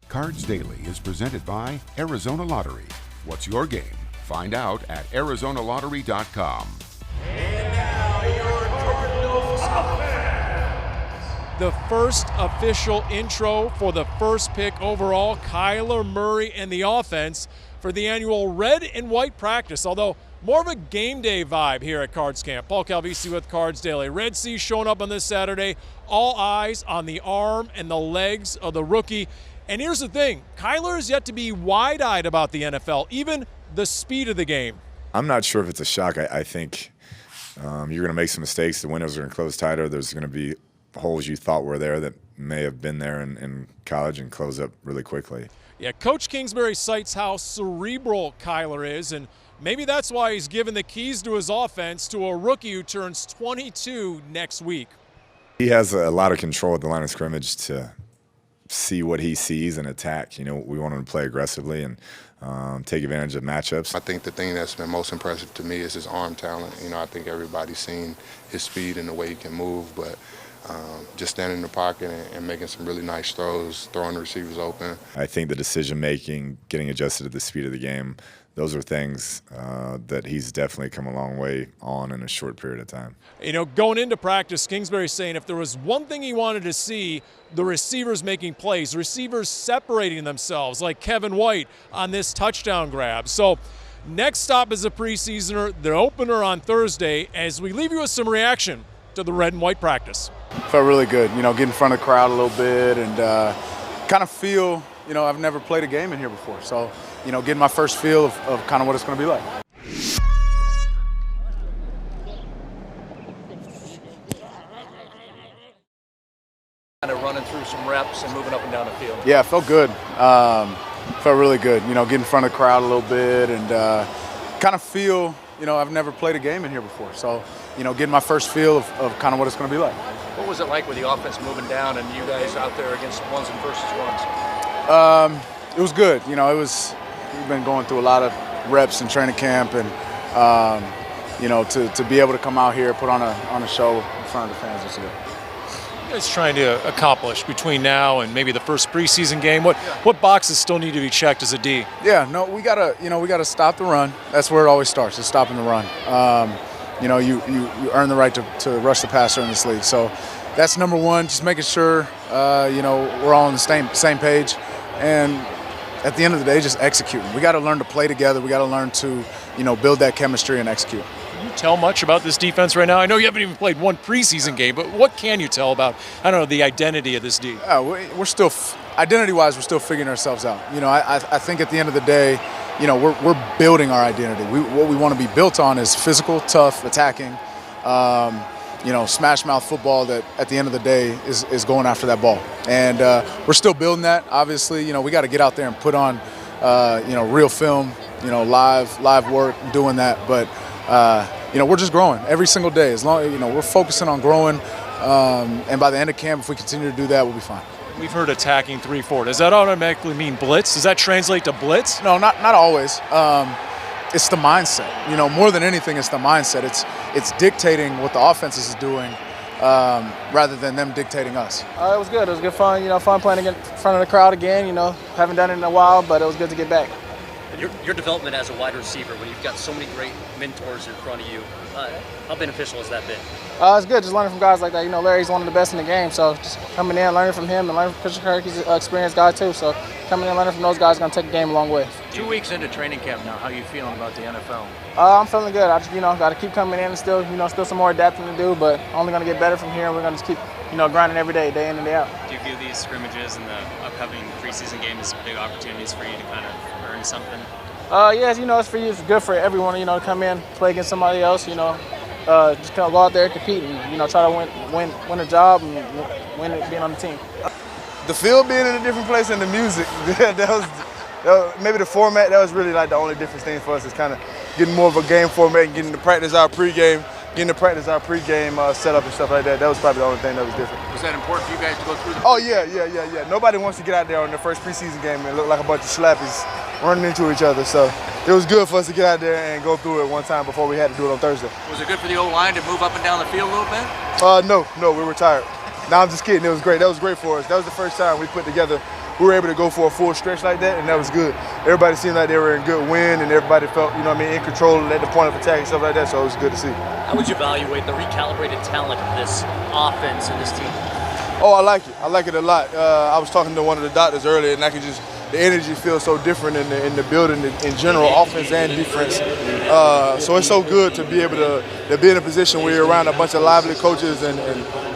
Cards Daily is presented by Arizona Lottery. What's your game? Find out at ArizonaLottery.com. And now your Cardinals offense. The first official intro for the first pick overall, Kyler Murray and the offense for the annual red and white practice, although more of a game day vibe here at Cards Camp. Paul Calvisi with Cards Daily. Red Sea showing up on this Saturday. All eyes on the arm and the legs of the rookie. And here's the thing, Kyler is yet to be wide-eyed about the NFL, even the speed of the game. I'm not sure if it's a shock. I think you're going to make some mistakes. The windows are going to close tighter. There's going to be holes you thought were there that may have been there in college and close up really quickly. Yeah, Coach Kingsbury cites how cerebral Kyler is, and maybe that's why he's given the keys to his offense to a rookie who turns 22 next week. He has a lot of control at the line of scrimmage to see what he sees and attack. You know, we want him to play aggressively and take advantage of matchups. I think the thing that's been most impressive to me is his arm talent. You know, I think everybody's seen his speed and the way he can move, but just standing in the pocket and making some really nice throws, throwing the receivers open. I think the decision-making, getting adjusted to the speed of the game, those are things that he's definitely come a long way on in a short period of time. You know, going into practice, Kingsbury's saying if there was one thing he wanted to see, the receivers making plays, receivers separating themselves, like Kevin White on this touchdown grab. So next stop is a preseasoner, the opener on Thursday, as we leave you with some reaction to the red and white practice. Felt really good, you know, get in front of the crowd a little bit and kind of feel, you know, I've never played a game in here before. So, you know, getting my first feel of kind of what it's going to be like. Kind of running through some reps and moving up and down the field. Yeah, it felt good. Felt really good, you know, get in front of the crowd a little bit and kind of feel, you know, I've never played a game in here before. So, you know, getting my first feel of kind of what it's going to be like. What was it like with the offense moving down and you guys out there against ones and versus ones? It was good. You know, we've been going through a lot of reps in training camp and, you know, to be able to come out here, put on a show in front of the fans, it's good. What are you guys trying to accomplish between now and maybe the first preseason game? What boxes still need to be checked as a D? Yeah, no, we gotta stop the run. That's where it always starts, is stopping the run. You know, you earn the right to rush the passer in this league. So that's number one, just making sure, you know, we're all on the same page. And at the end of the day, just executing. We got to learn to play together. We got to learn to, you know, build that chemistry and execute. Can you tell much about this defense right now? I know you haven't even played one preseason game, but what can you tell about, I don't know, the identity of this D? We're still, identity-wise, we're still figuring ourselves out. You know, I think at the end of the day, you know, we're building our identity. What we want to be built on is physical, tough, attacking, you know, smash mouth football that at the end of the day is going after that ball. And we're still building that. Obviously, you know, we got to get out there and put on, you know, real film, you know, live work, doing that. But, you know, we're just growing every single day. As long, you know, we're focusing on growing. And by the end of camp, if we continue to do that, we'll be fine. We've heard attacking 3-4. Does that automatically mean blitz? Does that translate to blitz? No, not always. It's the mindset. You know, more than anything, it's the mindset. It's dictating what the offense is doing rather than them dictating us. It was good. It was good fun. You know, fun playing in front of the crowd again. You know, haven't done it in a while, but it was good to get back. Your development as a wide receiver, when you've got so many great mentors in front of you, how beneficial has that been? It's good just learning from guys like that. You know, Larry's one of the best in the game, so just coming in, learning from him, and learning from Christian Kirk. He's an experienced guy too, so coming in, learning from those guys is going to take the game a long way. 2 weeks into training camp now, how are you feeling about the NFL? I'm feeling good. I just, you know, got to keep coming in and still some more adapting to do, but only going to get better from here. We're going to just keep, you know, grinding every day, day in and day out. Do you view these scrimmages and the upcoming preseason game as big opportunities for you to kind of earn something? Yes, you know, it's for you. It's good for everyone, you know, to come in, play against somebody else, you know. Just kind of go out there and compete and, you know, try to win a job and win it being on the team. The field being in a different place and the music, that was maybe the format, that was really like the only difference thing for us is kind of getting more of a game format and getting to practice our pregame setup and stuff like that. That was probably the only thing that was different. Was that important for you guys to go through the Oh, yeah. Nobody wants to get out there on the first preseason game and look like a bunch of slappies running into each other. So it was good for us to get out there and go through it one time before we had to do it on Thursday. Was it good for the O-line to move up and down the field a little bit? No, we were tired. No, I'm just kidding. It was great. That was great for us. That was the first time we put together we were able to go for a full stretch like that, and that was good. Everybody seemed like they were in good wind, and everybody felt, you know what I mean, in control at the point of attack and stuff like that, so it was good to see. How would you evaluate the recalibrated talent of this offense and this team? Oh, I like it. I like it a lot. I was talking to one of the doctors earlier, and I could just, the energy feels so different in the building in general, offense and defense. So it's so good to be able to be in a position where you're around a bunch of lively coaches and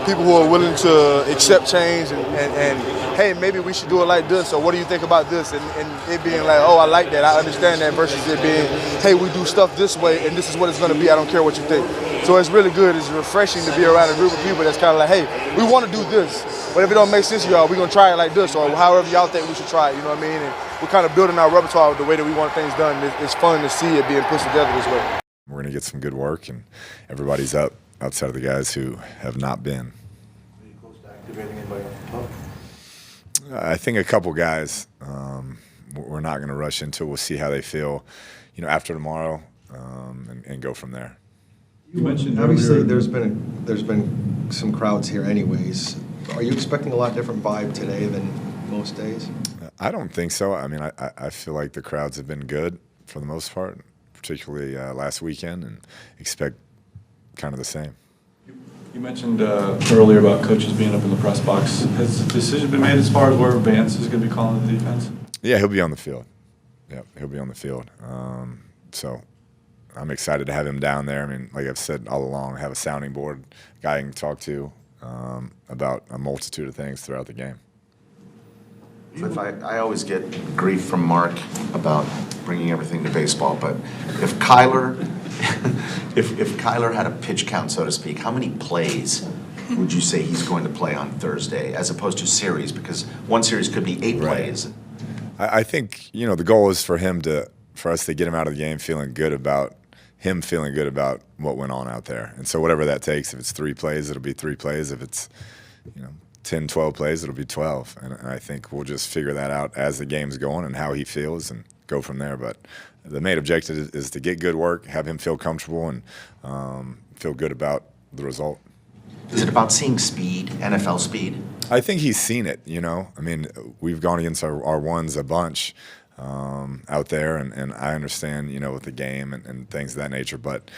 people who are willing to accept change and hey, maybe we should do it like this, or what do you think about this? And it being like, oh, I like that, I understand that, versus it being, hey, we do stuff this way and this is what it's going to be, I don't care what you think. So it's really good. It's refreshing to be around a group of people that's kind of like, hey, we want to do this, but if it don't make sense to y'all, we're going to try it like this, or however y'all think we should try it, you know what I mean? And we're kind of building our repertoire the way that we want things done. It's fun to see it being put together this way. We're going to get some good work, and everybody's up outside of the guys who have not been. Are you close to activating anybody off the top? I think a couple guys. We're not going to rush into it. We'll see how they feel, after tomorrow, and go from there. You mentioned obviously there's been some crowds here anyways. Are you expecting a lot different vibe today than most days? I don't think so. I mean, I feel like the crowds have been good for the most part, particularly last weekend, and expect kind of the same. You mentioned earlier about coaches being up in the press box. Has a decision been made as far as where Vance is going to be calling the defense? Yeah, he'll be on the field. Yeah, he'll be on the field. So I'm excited to have him down there. I mean, like I've said all along, have a sounding board, guy I can talk to about a multitude of things throughout the game. If I always get grief from Mark about bringing everything to baseball, but if Kyler, if Kyler had a pitch count, so to speak, how many plays would you say he's going to play on Thursday, as opposed to series? Because one series could be 8 plays. I think the goal is for us to get him out of the game feeling good about what went on out there, and so whatever that takes. If it's 3 plays, it'll be 3 plays. If it's 10, 12 plays, it'll be 12. And I think we'll just figure that out as the game's going and how he feels and go from there. But the main objective is to get good work, have him feel comfortable, and feel good about the result. Is it about seeing speed, NFL speed? I think he's seen it, I mean, we've gone against our ones a bunch out there, and I understand, with the game and things of that nature, but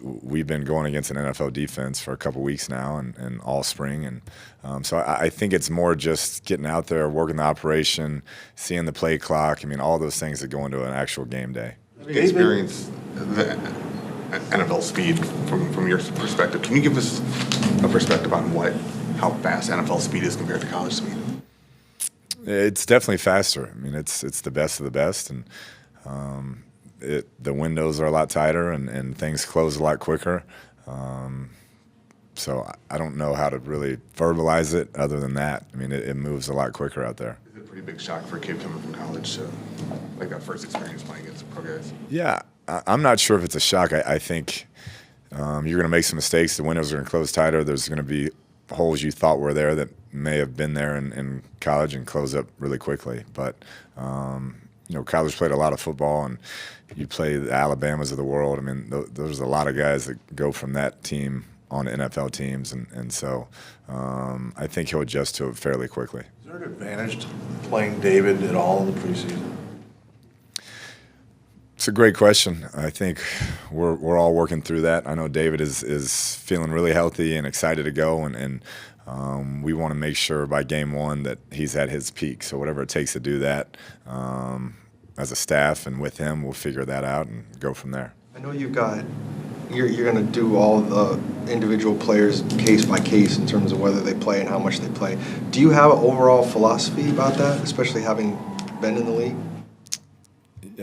we've been going against an NFL defense for a couple weeks now and all spring, and so I think it's more just getting out there, working the operation, seeing the play clock. I mean, all those things that go into an actual game day. Experience the NFL speed from your perspective. Can you give us a perspective on how fast NFL speed is compared to college speed? It's definitely faster. I mean, it's the best of the best, and the windows are a lot tighter, and things close a lot quicker. So I don't know how to really verbalize it other than that. I mean, it moves a lot quicker out there. Is it a pretty big shock for a kid coming from college to like that first experience playing against pro guys? Yeah, I'm not sure if it's a shock. I think you're going to make some mistakes. The windows are going to close tighter. There's going to be holes you thought were there that may have been there in college and close up really quickly. But college played a lot of football, and you play the Alabamas of the world. I mean, there's a lot of guys that go from that team on NFL teams, and so I think he'll adjust to it fairly quickly. Is there an advantage to playing David at all in the preseason? It's a great question. I think we're all working through that. I know David is feeling really healthy and excited to go, and we want to make sure by game 1 that he's at his peak. So whatever it takes to do that, as a staff and with him, we'll figure that out and go from there. I know you're going to do all the individual players case by case in terms of whether they play and how much they play. Do you have an overall philosophy about that, especially having been in the league?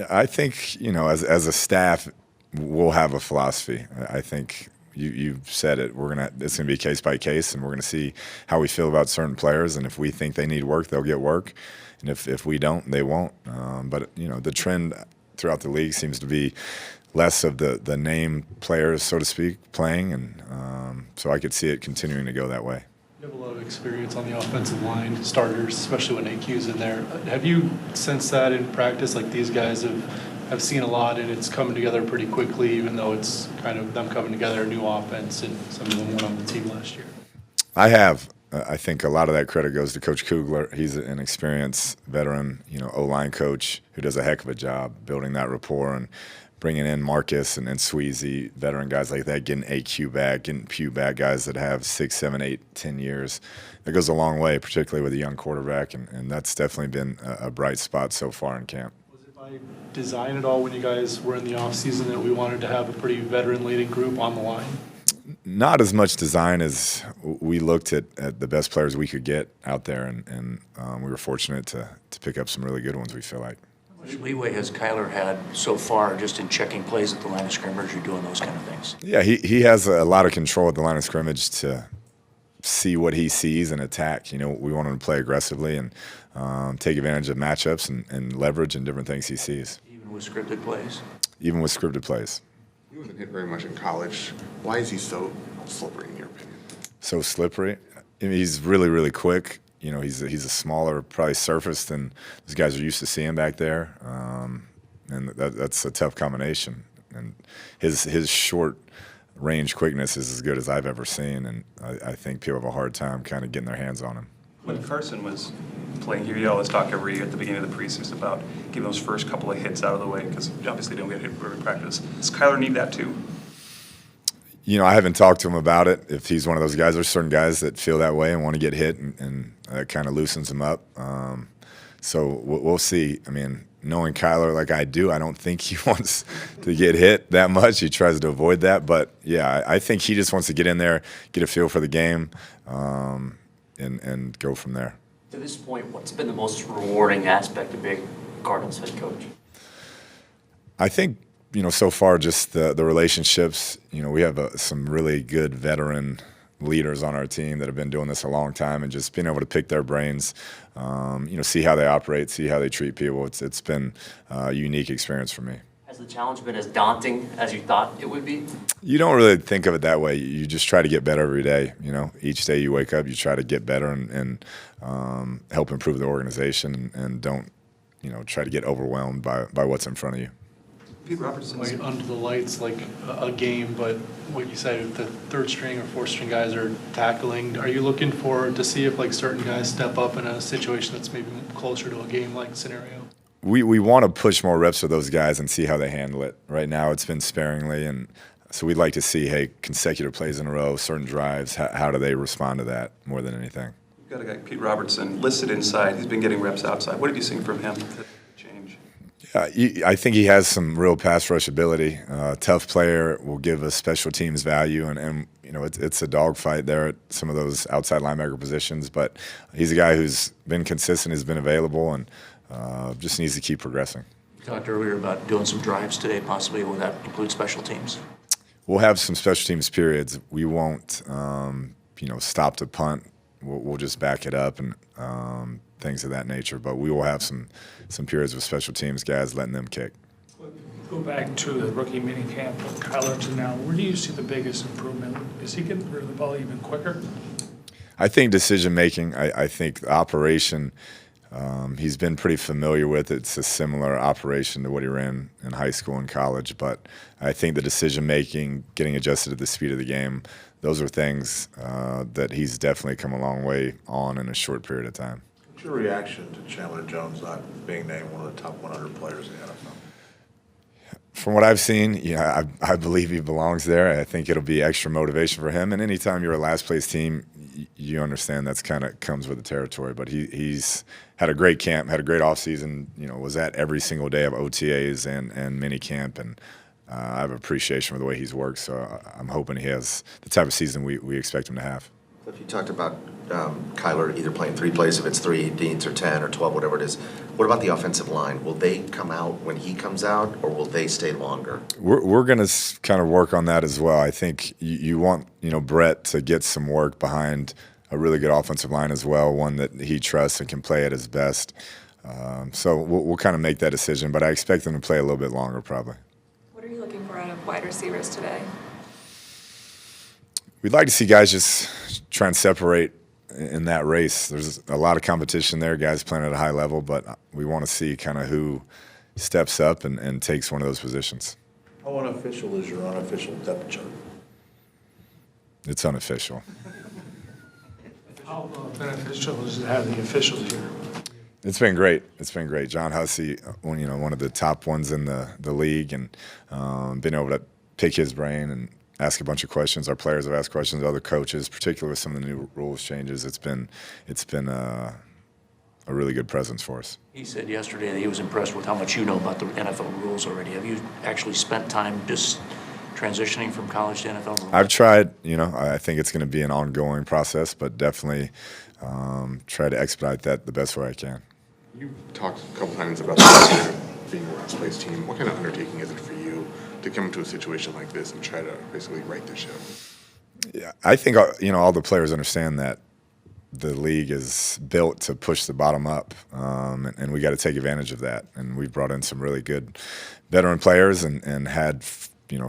I think, as a staff, we'll have a philosophy. I think you said it. It's gonna be case by case, and we're gonna see how we feel about certain players. And if we think they need work, they'll get work, and if we don't, they won't. But the trend throughout the league seems to be less of the name players, so to speak, playing, and so I could see it continuing to go that way. You have a lot of experience on the offensive line, starters, especially when AQ's in there. Have you sensed that in practice? Like, these guys have seen a lot, and it's coming together pretty quickly, even though it's kind of them coming together, a new offense, and some of them went on the team last year. I have. I think a lot of that credit goes to Coach Kugler. He's an experienced veteran, O-line coach who does a heck of a job building that rapport and bringing in Marcus and Sweezy, veteran guys like that, getting AQ back, getting Pugh back, guys that have 6, 7, 8, 10 years. That goes a long way, particularly with a young quarterback, and that's definitely been a bright spot so far in camp. Was it by design at all when you guys were in the offseason that we wanted to have a pretty veteran-leading group on the line? Not as much design as we looked at the best players we could get out there, and we were fortunate to pick up some really good ones, we feel like. How much leeway has Kyler had so far just in checking plays at the line of scrimmage or doing those kind of things? Yeah, he has a lot of control at the line of scrimmage to see what he sees and attack. We want him to play aggressively and take advantage of matchups and leverage and different things he sees. Even with scripted plays? Even with scripted plays. He wasn't hit very much in college. Why is he so slippery, in your opinion? So slippery? He's really, really quick. He's a smaller, probably surface than those guys are used to seeing back there, and that's a tough combination. And his short range quickness is as good as I've ever seen, and I think people have a hard time kind of getting their hands on him. When Carson was playing here, you always talk every year at the beginning of the preseason about getting those first couple of hits out of the way because obviously they don't get hit every practice. Does Kyler need that too? I haven't talked to him about it. If he's one of those guys, there's certain guys that feel that way and want to get hit, and that kind of loosens him up. So we'll see. Knowing Kyler like I do, I don't think he wants to get hit that much. He tries to avoid that. But, yeah, I think he just wants to get in there, get a feel for the game, and go from there. To this point, what's been the most rewarding aspect of being Cardinals head coach? I think, so far just the relationships. We have some really good veteran leaders on our team that have been doing this a long time, and just being able to pick their brains, see how they operate, see how they treat people. It's been a unique experience for me. Has the challenge been as daunting as you thought it would be? You don't really think of it that way. You just try to get better every day. Each day you wake up, you try to get better and help improve the organization, and don't, try to get overwhelmed by what's in front of you. Pete Robertson. Like under the lights, like a game, but what you said, the third string or fourth string guys are tackling. Are you looking to see if certain guys step up in a situation that's maybe closer to a game-like scenario? We want to push more reps for those guys and see how they handle it. Right now it's been sparingly, and so we'd like to see, consecutive plays in a row, certain drives, how do they respond to that more than anything. You've got a guy, Pete Robertson, listed inside. He's been getting reps outside. What have you seen from him to change? I think he has some real pass rush ability. Tough player, will give us special teams value, and it's a dogfight there at some of those outside linebacker positions. But he's a guy who's been consistent, has been available, and just needs to keep progressing. You talked earlier about doing some drives today, possibly. Will that include special teams? We'll have some special teams periods. We won't, stop to punt. We'll just back it up and things of that nature. But we will have some periods with special teams guys, letting them kick. Go back to the rookie mini camp with Kyler to now. Where do you see the biggest improvement? Is he getting rid of the ball even quicker? I think decision making. I think the operation. He's been pretty familiar with it. It's a similar operation to what he ran in high school and college. But I think the decision making, getting adjusted to the speed of the game, those are things that he's definitely come a long way on in a short period of time. What's your reaction to Chandler Jones not being named one of the top 100 players in the NFL? From what I've seen, I believe he belongs there. I think it'll be extra motivation for him. And anytime you're a last place team, you understand that's kind of comes with the territory. But he's had a great camp, had a great offseason, was at every single day of OTAs and mini camp. And I have appreciation for the way he's worked. So I'm hoping he has the type of season we expect him to have. If you talked about Kyler either playing 3 plays, if it's 3 deeds or 10 or 12, whatever it is, what about the offensive line? Will they come out when he comes out, or will they stay longer? We're going to kind of work on that as well. I think you want Brett to get some work behind a really good offensive line as well, one that he trusts and can play at his best. So we'll kind of make that decision, but I expect them to play a little bit longer probably. What are you looking for out of wide receivers today? We'd like to see guys just try and separate in that race. There's a lot of competition there, guys playing at a high level, but we want to see kind of who steps up and takes one of those positions. How unofficial is your unofficial depth chart? It's unofficial. How beneficial is it having the officials here? It's been great. It's been great. John Hussey, one of the top ones in the league, and been able to pick his brain and ask a bunch of questions. Our players have asked questions of other coaches, particularly with some of the new rules changes. It's been a really good presence for us. He said yesterday that he was impressed with how much you know about the NFL rules already. Have you actually spent time just transitioning from college to NFL rules? I've tried. I think it's going to be an ongoing process, but definitely try to expedite that the best way I can. You talked a couple times about the being a last place team. What kind of undertaking is it for you to come into a situation like this and try to basically right the ship? Yeah, I think all the players understand that the league is built to push the bottom up, and we got to take advantage of that. And we've brought in some really good veteran players and had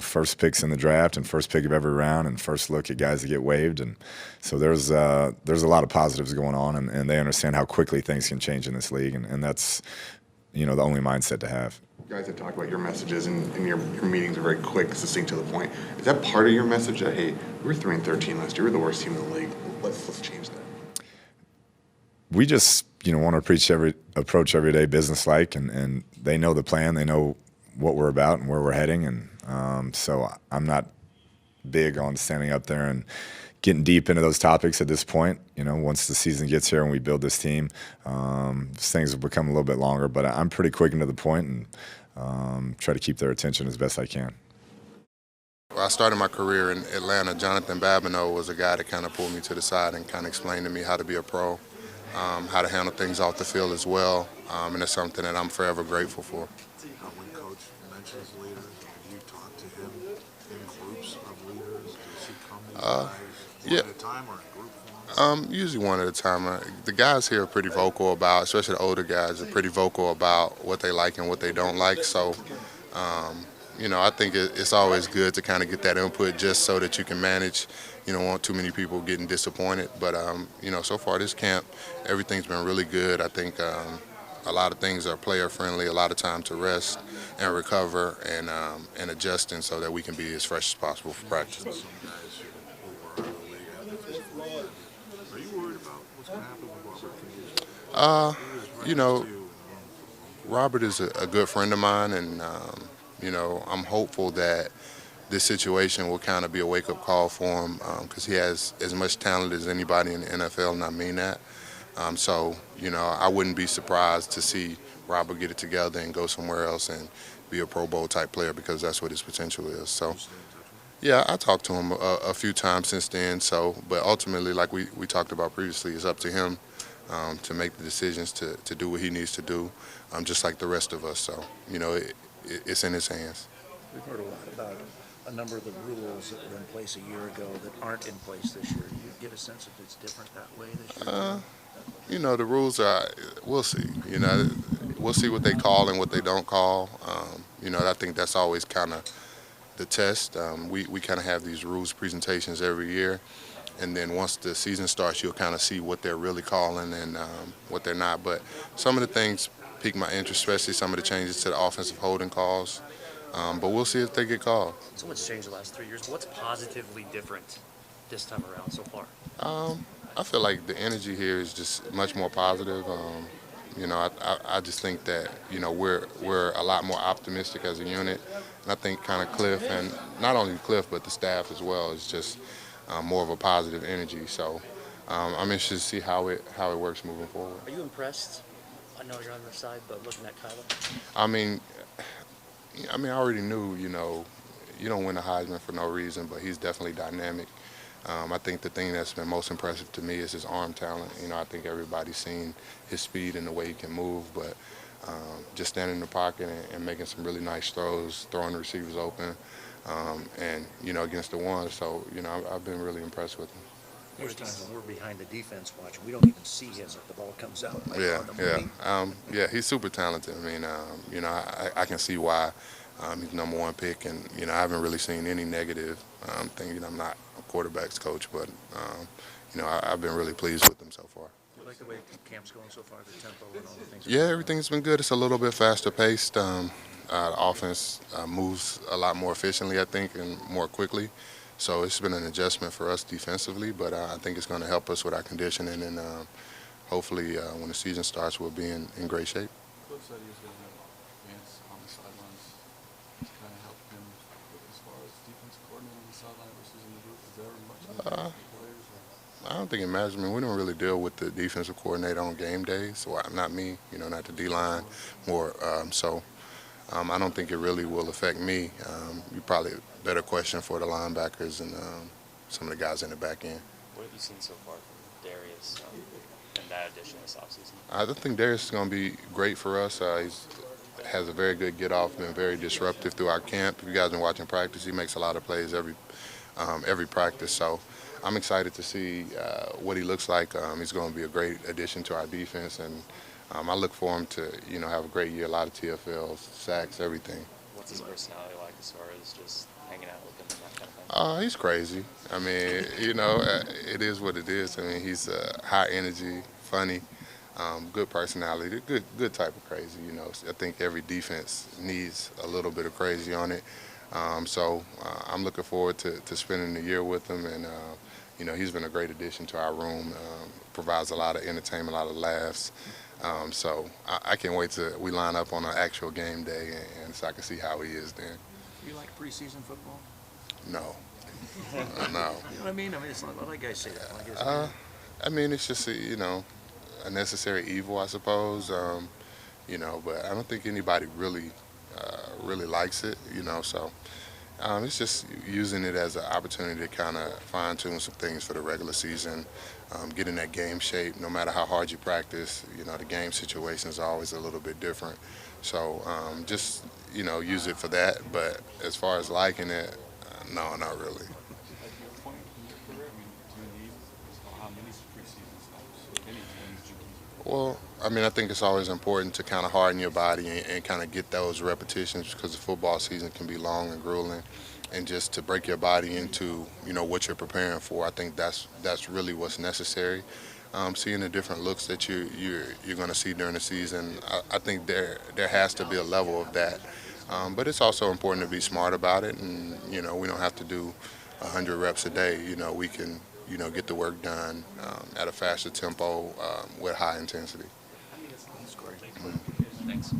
first picks in the draft and first pick of every round and first look at guys that get waived. And so there's a lot of positives going on, and they understand how quickly things can change in this league, and that's the only mindset to have. You guys have talked about your messages, and your meetings are very quick, succinct to the point. Is that part of your message that, hey, we were 3-13 last year, we're the worst team in the league, let's change that? We just want to approach everyday business like, and they know the plan, they know what we're about and where we're heading, and so I'm not big on standing up there and getting deep into those topics at this point. Once the season gets here and we build this team, things will become a little bit longer, but I'm pretty quick and to the point and try to keep their attention as best I can. Well, I started my career in Atlanta. Jonathan Babineau was a guy that kind of pulled me to the side and kind of explained to me how to be a pro, how to handle things off the field as well, and it's something that I'm forever grateful for. When Coach mentions leaders, have you talked to him in groups of leaders? Does he come to you guys one at a time or in group form? Usually one at a time. The guys here are pretty vocal about, especially the older guys, are pretty vocal about what they like and what they don't like. So, I think it's always good to kind of get that input just so that you can manage. You don't want too many people getting disappointed. But, so far this camp, everything's been really good. I think a lot of things are player friendly, a lot of time to rest and recover and adjusting so that we can be as fresh as possible for practice. Are you worried about what's going to happen with Robert? Robert is a good friend of mine, and I'm hopeful that this situation will kind of be a wake-up call for him because he has as much talent as anybody in the NFL, and I mean that. I wouldn't be surprised to see Robert get it together and go somewhere else and be a Pro Bowl type player because that's what his potential is. So, yeah, I talked to him a few times since then. But ultimately, like we talked about previously, it's up to him to make the decisions to do what he needs to do, just like the rest of us. So, it's in his hands. We've heard a lot about a number of the rules that were in place a year ago that aren't in place this year. Do you get a sense if it's different that way this year? The rules are, we'll see. We'll see what they call and what they don't call. I think that's always kind of the test. We kind of have these rules presentations every year. And then once the season starts, you'll kind of see what they're really calling and what they're not. But some of the things pique my interest, especially some of the changes to the offensive holding calls. But we'll see if they get called. So much changed the last 3 years. What's positively different this time around so far? I feel like the energy here is just much more positive. I just think that we're a lot more optimistic as a unit, and I think kind of Cliff, and not only Cliff but the staff as well, is just more of a positive energy. So I'm interested to see how it works moving forward. Are you impressed? I know you're on the side, but looking at Kyler. I already knew. You don't win the Heisman for no reason, but he's definitely dynamic. I think the thing that's been most impressive to me is his arm talent. I think everybody's seen his speed and the way he can move, but just standing in the pocket and making some really nice throws, throwing the receivers open, and against the ones. So I've been really impressed with him. There's times when we're behind the defense watching, we don't even see him if the ball comes out. Yeah, he's super talented. I can see why he's #1 pick, and I haven't really seen any negative thing. I'm not a quarterback's coach, but I've been really pleased with him so far. You like the way camp's going so far, the tempo and all the things? Yeah, everything's been good. It's a little bit faster paced. The offense moves a lot more efficiently, I think, and more quickly. So it's been an adjustment for us defensively, but I think it's going to help us with our conditioning, and hopefully when the season starts, we'll be in great shape. Coach said he was going to have Vance on the sidelines to kind of help him as far as defensive coordinator on the sideline versus in the group. Is there much players? I don't think it matters. I mean, we don't really deal with the defensive coordinator on game days, so not me, not the D-line, more. I don't think it really will affect me. You probably a better question for the linebackers and some of the guys in the back end. What have you seen so far from Darius and that addition this offseason? I think Darius is going to be great for us. He has a very good get-off, been very disruptive through our camp. If you guys have been watching practice, he makes a lot of plays every practice. So I'm excited to see what he looks like. He's going to be a great addition to our defense, and I look for him to, have a great year, a lot of TFLs, sacks, everything. What's his personality like as far as just hanging out with him and that kind of thing? He's crazy. I mean, it is what it is. I mean, he's high energy, funny, good personality, good type of crazy. I think every defense needs a little bit of crazy on it. So I'm looking forward to spending the year with him, and he's been a great addition to our room. Provides a lot of entertainment, a lot of laughs. So I can't wait till we line up on an actual game day, and so I can see how he is then. Do you like preseason football? No. No. You know what I mean? I mean, it's not a lot of guys say that. I mean, it's just a necessary evil, I suppose. But I don't think anybody really likes it. So it's just using it as an opportunity to kind of fine-tune some things for the regular season, get in that game shape. No matter how hard you practice, the game situation is always a little bit different. So just use it for that. But as far as liking it, no, not really. Well, I mean, I think it's always important to kind of harden your body and kind of get those repetitions, because the football season can be long and grueling, and just to break your body into, what you're preparing for. I think that's really what's necessary. Seeing the different looks that you're going to see during the season, I think there has to be a level of that. But it's also important to be smart about it, and we don't have to do 100 reps a day. We can get the work done at a faster tempo with high intensity. That's great. Thanks.